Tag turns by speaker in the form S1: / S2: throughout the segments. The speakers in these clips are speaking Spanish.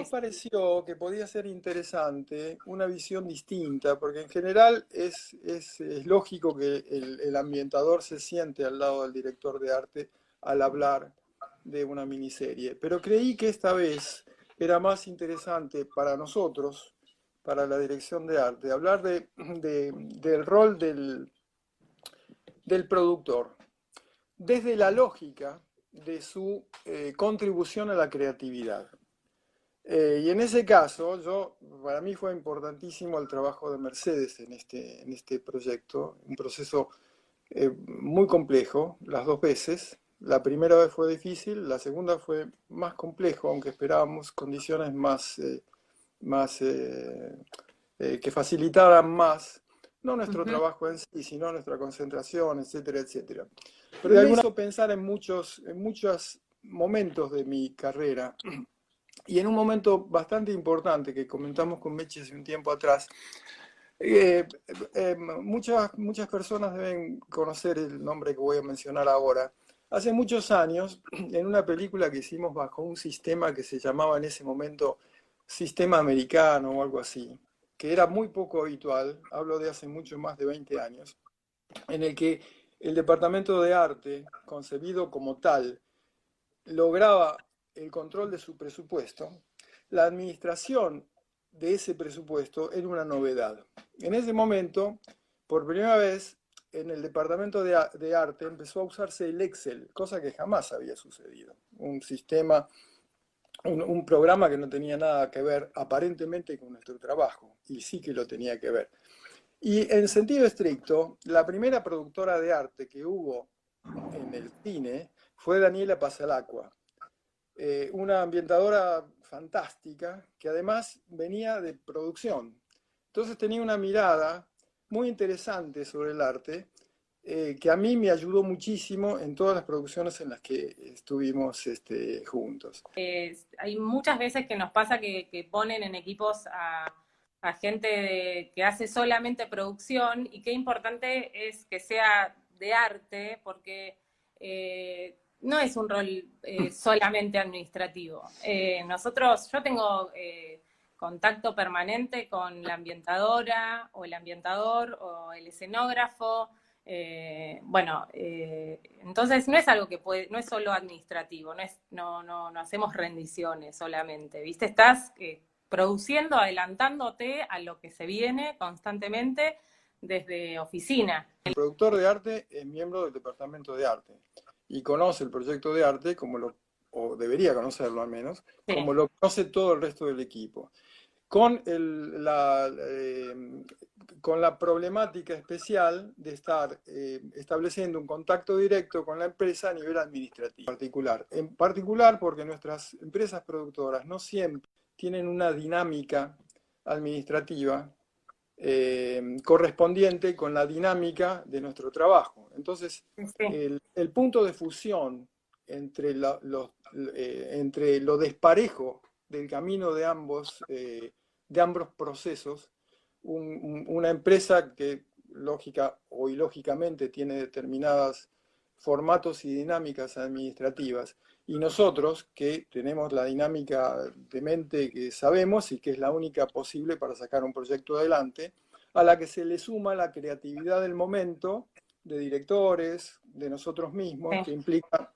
S1: pareció que podía ser interesante una visión distinta, porque en general es lógico que el ambientador se siente al lado del director de arte al hablar de una miniserie. Pero creí que esta vez era más interesante para nosotros, para la dirección de arte, hablar del rol del productor, desde la lógica de su contribución a la creatividad. Y en ese caso, para mí fue importantísimo el trabajo de Mercedes en este proyecto, un proceso muy complejo, las dos veces. La primera vez fue difícil, la segunda fue más complejo, aunque esperábamos condiciones que facilitaran más, no nuestro trabajo en sí, sino nuestra concentración, etcétera, etcétera. Pero de alguna manera pensar en muchos momentos de mi carrera. Y en un momento bastante importante que comentamos con Mechi hace un tiempo atrás, muchas personas deben conocer el nombre que voy a mencionar ahora. Hace muchos años, en una película que hicimos bajo un sistema que se llamaba en ese momento Sistema Americano o algo así, que era muy poco habitual, hablo de hace mucho más de 20 años, en el que el departamento de arte, concebido como tal, lograba el control de su presupuesto, la administración de ese presupuesto era una novedad. En ese momento, por primera vez, en el departamento de arte empezó a usarse el Excel, cosa que jamás había sucedido. Un sistema, un programa que no tenía nada que ver aparentemente con nuestro trabajo, y sí que lo tenía que ver. Y en sentido estricto, la primera productora de arte que hubo en el cine fue Daniela Pasalacqua, una ambientadora fantástica que además venía de producción. Entonces tenía una mirada muy interesante sobre el arte que a mí me ayudó muchísimo en todas las producciones en las que estuvimos juntos.
S2: Hay muchas veces que nos pasa que ponen en equipos a gente que hace solamente producción, y qué importante es que sea de arte, porque no es un rol solamente administrativo. Yo tengo contacto permanente con la ambientadora o el ambientador o el escenógrafo. Entonces no es algo que no es solo administrativo, no hacemos rendiciones solamente, ¿viste? Estás produciendo, adelantándote a lo que se viene constantemente desde oficina.
S1: El productor de arte es miembro del departamento de arte y conoce el proyecto de arte o debería conocerlo al menos, sí, como lo conoce todo el resto del equipo. Con la problemática especial de estar estableciendo un contacto directo con la empresa a nivel administrativo. En particular porque nuestras empresas productoras no siempre tienen una dinámica administrativa correspondiente con la dinámica de nuestro trabajo. Entonces, sí, el punto de fusión entre lo desparejo del camino de ambos procesos, una empresa que lógica o ilógicamente tiene determinados formatos y dinámicas administrativas, y nosotros que tenemos la dinámica de mente que sabemos y que es la única posible para sacar un proyecto adelante, a la que se le suma la creatividad del momento, de directores, de nosotros mismos, sí, que implica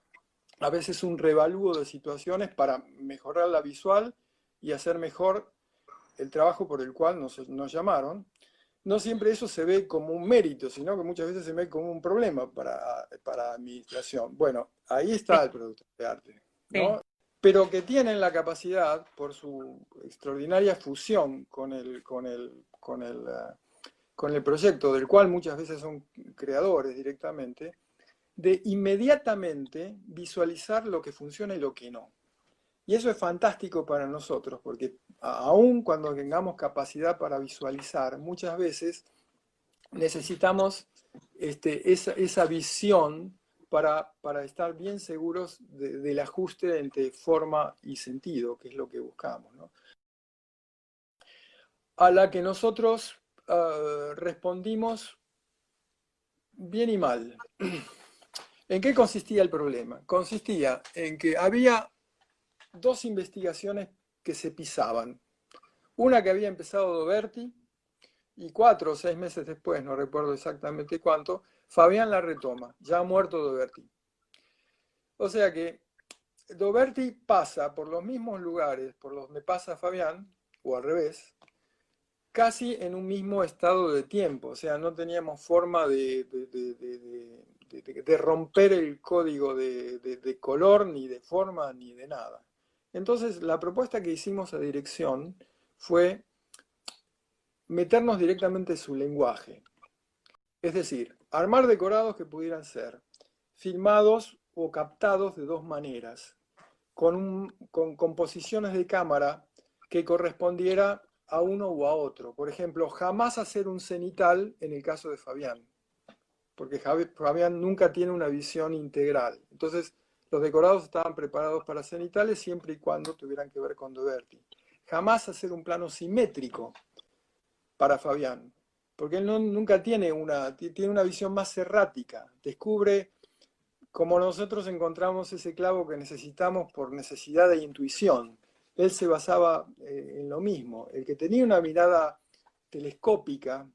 S1: a veces un revalúo de situaciones para mejorar la visual y hacer mejor el trabajo por el cual nos llamaron. No siempre eso se ve como un mérito, sino que muchas veces se ve como un problema para administración. Bueno, ahí está el productor de arte, ¿no? Sí. Pero que tienen la capacidad, por su extraordinaria fusión con el proyecto, del cual muchas veces son creadores directamente, de inmediatamente visualizar lo que funciona y lo que no. Y eso es fantástico para nosotros, porque aun cuando tengamos capacidad para visualizar, muchas veces necesitamos esa visión para estar bien seguros del ajuste entre forma y sentido, que es lo que buscamos, ¿no? A la que nosotros respondimos bien y mal. ¿En qué consistía el problema? Consistía en que había dos investigaciones que se pisaban. Una que había empezado Doberti, y 4 o 6 meses después, no recuerdo exactamente cuánto, Fabián la retoma, ya muerto Doberti. O sea que Doberti pasa por los mismos lugares por los que pasa Fabián, o al revés, casi en un mismo estado de tiempo. O sea, no teníamos forma de romper el código de color, ni de forma, ni de nada. Entonces, la propuesta que hicimos a dirección fue meternos directamente en su lenguaje. Es decir, armar decorados que pudieran ser filmados o captados de dos maneras, con composiciones de cámara que correspondiera a uno u a otro. Por ejemplo, jamás hacer un cenital en el caso de Fabián, porque Fabián nunca tiene una visión integral. Entonces, los decorados estaban preparados para cenitales siempre y cuando tuvieran que ver con Doberti. Jamás hacer un plano simétrico para Fabián, porque él nunca tiene una visión más errática, descubre como nosotros encontramos ese clavo que necesitamos por necesidad de intuición. Él se basaba en lo mismo. El que tenía una mirada telescópica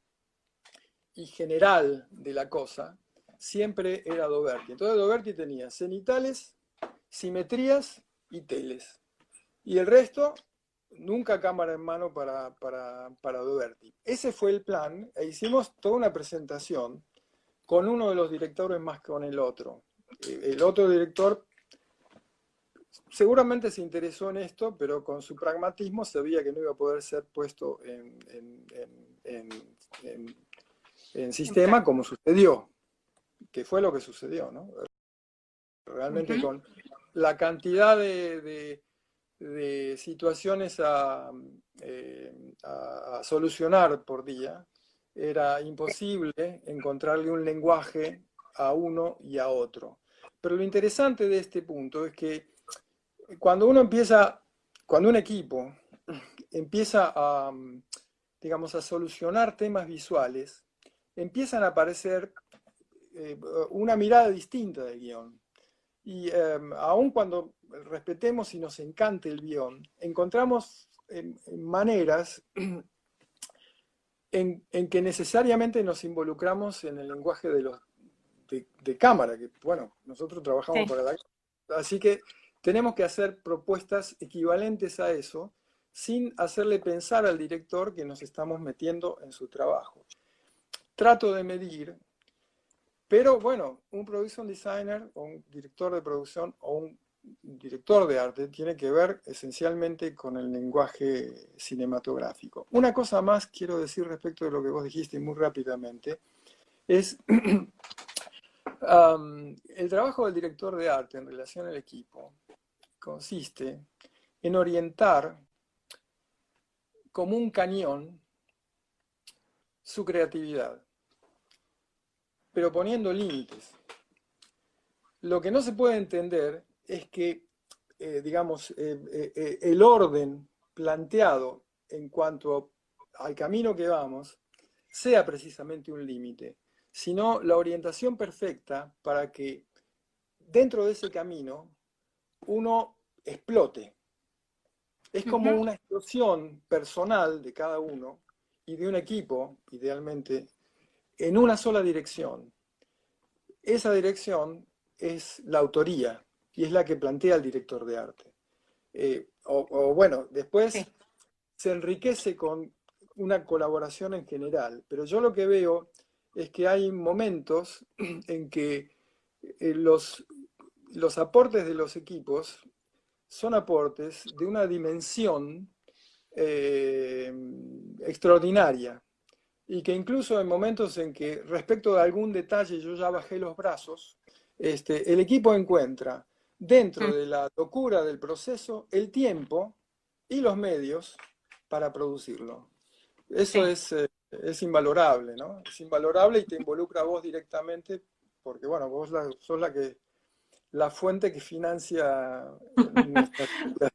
S1: y general de la cosa, siempre era Doberti. Entonces Doberti tenía cenitales, simetrías y teles. Y el resto, nunca cámara en mano para Doberti. Ese fue el plan, e hicimos toda una presentación con uno de los directores más que con el otro. El otro director seguramente se interesó en esto, pero con su pragmatismo sabía que no iba a poder ser puesto en sistema como sucedió, que fue lo que sucedió, ¿no? Realmente con la cantidad de situaciones a solucionar por día, era imposible encontrarle un lenguaje a uno y a otro. Pero lo interesante de este punto es que cuando un equipo empieza digamos, a solucionar temas visuales, empiezan a aparecer una mirada distinta del guión. Y aun cuando respetemos y nos encante el guión, encontramos maneras en que necesariamente nos involucramos en el lenguaje de cámara, que bueno, nosotros trabajamos para la cámara. Así que tenemos que hacer propuestas equivalentes a eso, sin hacerle pensar al director que nos estamos metiendo en su trabajo. Trato de medir, pero bueno, un production designer o un director de producción o un director de arte tiene que ver esencialmente con el lenguaje cinematográfico. Una cosa más quiero decir respecto de lo que vos dijiste muy rápidamente, es el trabajo del director de arte en relación al equipo consiste en orientar como un cañón su creatividad, pero poniendo límites. Lo que no se puede entender es que, digamos, el orden planteado en cuanto al camino que vamos sea precisamente un límite, sino la orientación perfecta para que dentro de ese camino uno explote. Es como una explosión personal de cada uno y de un equipo, idealmente, en una sola dirección. Esa dirección es la autoría y es la que plantea el director de arte. Bueno, después se enriquece con una colaboración en general, pero yo lo que veo es que hay momentos en que los aportes de los equipos son aportes de una dimensión extraordinaria, y que incluso en momentos en que respecto de algún detalle yo ya bajé los brazos, el equipo encuentra dentro de la locura del proceso el tiempo y los medios para producirlo. Eso es invalorable, ¿no? Es invalorable y te involucra a vos directamente, porque bueno, vos sos la fuente que financia nuestra actividad.